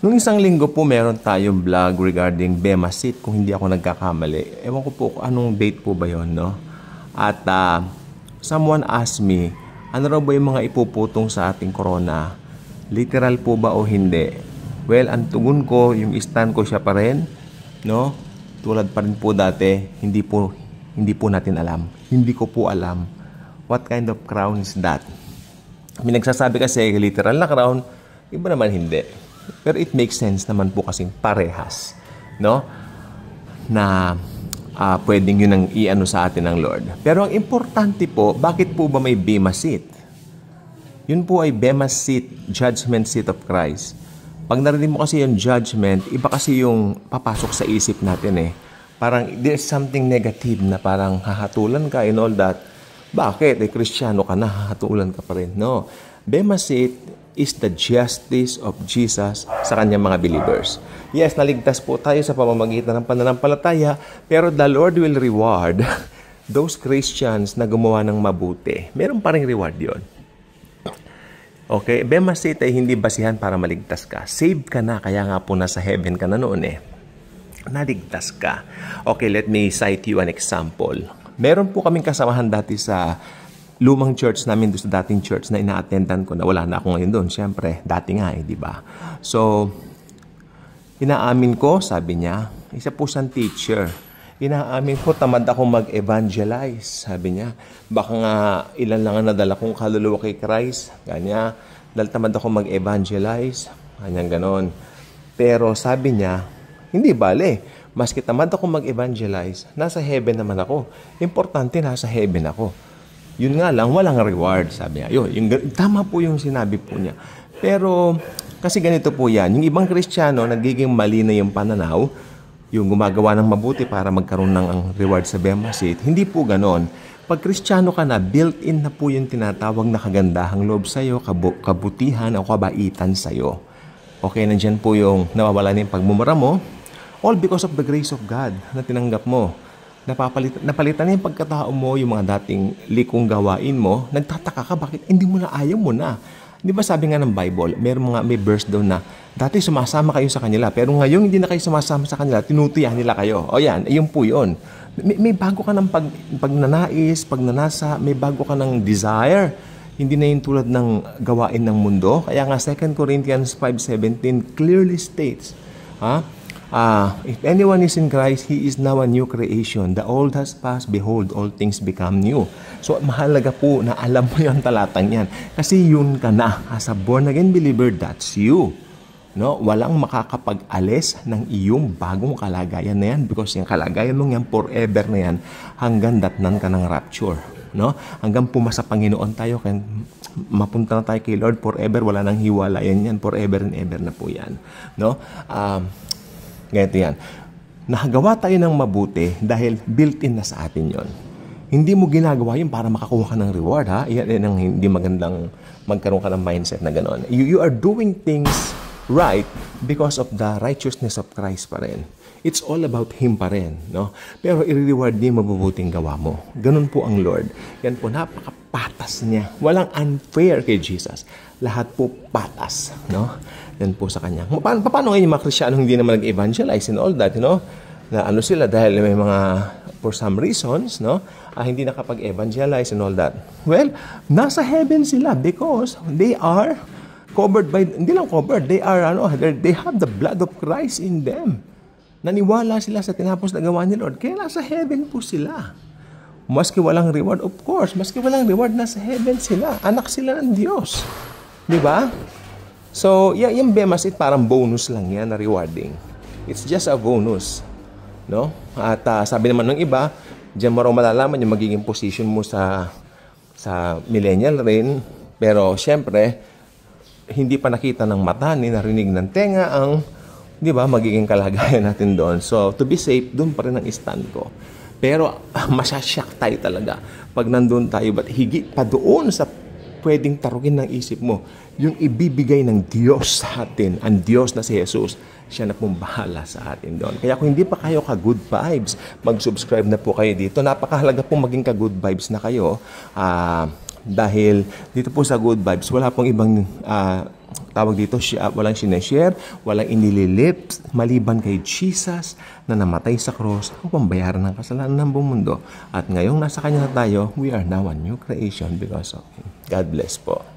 Nung isang linggo po, meron tayong vlog regarding Bema Seat, kung hindi ako nagkakamali. Ewan ko po kung anong date po ba yon, no? At someone asked me, ano raw ba yung mga ipuputong sa ating corona? Literal po ba o hindi? Well, ang tugon ko, yung stand ko siya pa rin, no? Tulad pa rin po dati, hindi po natin alam. Hindi ko po alam. What kind of crown is that? May nagsasabi kasi literal na crown, iba naman hindi. Pero it makes sense naman po kasing parehas, no? Na pwedeng yun ang iano sa atin ng Lord. Pero ang importante po, bakit po ba may Bema Seat? Yun po ay Bema Seat, Judgment Seat of Christ. Pag narinig mo kasi yung judgment, iba kasi yung papasok sa isip natin eh. Parang there's something negative na parang hahatulan ka and all that. Bakit? Eh, Kristiyano ka na, hahatulan ka pa rin. No. Bema Seat is the justice of Jesus sa kanyang mga believers. Yes, naligtas po tayo sa pamamagitan ng pananampalataya, pero the Lord will reward those Christians na gumawa ng mabuti. Meron pa ring reward yon. Okay, Bema Seat ay hindi basihan para maligtas ka. Saved ka na, kaya nga po nasa heaven ka na noon eh. Naligtas ka. Okay, let me cite you an example. Meron po kaming kasamahan dati sa lumang church namin, doon sa dating church na ina-attendan ko, na wala na ako ngayon doon. Siyempre, dati nga eh, di ba? So, inaamin ko, sabi niya, isa po siyang teacher. Inaamin ko, tamad ako mag-evangelize. Sabi niya, baka nga ilan lang ang nadala kong kaluluwa kay Christ. Ganyan, dahil tamad ako mag-evangelize. Ganyan, ganon. Pero sabi niya, hindi bale. Maski tamad ako mag-evangelize, nasa heaven naman ako. Importante, nasa heaven ako. Yun nga lang, walang reward, sabi niya. Tama po yung sinabi po niya. Pero, kasi ganito po yan. Yung ibang Kristiyano, nagiging mali na yung pananaw, yung gumagawa ng mabuti para magkaroon ng reward sa Bema Seat. Hindi po ganon. Pag Kristiyano ka na, built-in na po yung tinatawag na kagandahang loob sa'yo, kabutihan o kabaitan sa'yo. Okay, nandyan po yung nawawala na yung pagmumura mo, all because of the grace of God na tinanggap mo. Napalitan na yung pagkatao mo, yung mga dating likong gawain mo, nagtataka ka, bakit hindi mo na, ayaw mo na. Di ba sabi nga ng Bible, may verse daw na, dati sumasama kayo sa kanila, pero ngayon hindi na kayo sumasama sa kanila, tinutiyan nila kayo. O yan, ayun po yun. May bago ka ng pagnanais, pagnanasa, may bago ka ng desire. Hindi na yung tulad ng gawain ng mundo. Kaya nga 2 Corinthians 5:17 clearly states, if anyone is in Christ, he is now a new creation. The old has passed, behold, all things become new. So, mahalaga po na alam mo yung talatang yan. Kasi yun ka na. As a born-again believer, that's you. No? Walang makakapag-alis ng iyong bagong kalagayan na yan because yung kalagayan mo yan, forever na yan, hanggang datnan ka ng rapture. No? Hanggang pumasa Panginoon tayo, kaya mapunta na tayo kay Lord forever, wala nang hiwalayan yan, forever and ever na po yan. No? Ganito yan. Nakagawa tayo ng mabuti dahil built-in na sa atin yon. Hindi mo ginagawa yun para makakuha ka ng reward, ha? Yan ang hindi magandang magkaroon ka ng mindset na gano'n. You are doing things right because of the righteousness of Christ pa rin. It's all about Him pa rin, no? Pero i-reward niya yung mabubuting gawa mo. Ganun po ang Lord. Yan po, napakapatas niya. Walang unfair kay Jesus. Lahat po patas, no? Yan po sa Kanya. Paano ngayon yung mga Kristiyano hindi naman nag-evangelize and all that, you know? Na ano sila dahil may mga, for some reasons, no? Hindi nakapag-evangelize and all that. Well, nasa heaven sila because they are covered by, hindi lang covered, they have the blood of Christ in them. Naniwala sila sa tinapos na gawa ni Lord. Kaya nasa heaven po sila. Maski walang reward, of course, maski walang reward, nasa heaven sila. Anak sila ng Diyos. Di ba? So, yung Bema Seat parang bonus lang yan na rewarding. It's just a bonus. No? At sabi naman ng iba, diyan mo raw malalaman yung magiging position mo sa millennial rin. Pero, syempre, hindi pa nakita ng mata, ni narinig ng tenga ang, di ba, magiging kalagayan natin doon. So, to be safe, doon pa rin ang stand ko. Pero, masyasyak tayo talaga pag nandun tayo. But higit pa doon sa pwedeng tarugin ng isip mo, yung ibibigay ng Diyos sa atin, ang Diyos na si Jesus, siya na pong bahala sa atin doon. Kaya kung hindi pa kayo ka-good vibes, mag-subscribe na po kayo dito. Napakahalaga pong maging ka-good vibes na kayo. Dahil dito po sa Good Vibes, wala pong ibang tawag dito, walang sineshare, walang inililip, maliban kay Jesus na namatay sa cross upang bayaran ng kasalanan ng buong mundo. At ngayong nasa Kanya na tayo, we are now a new creation because of Him. God bless po.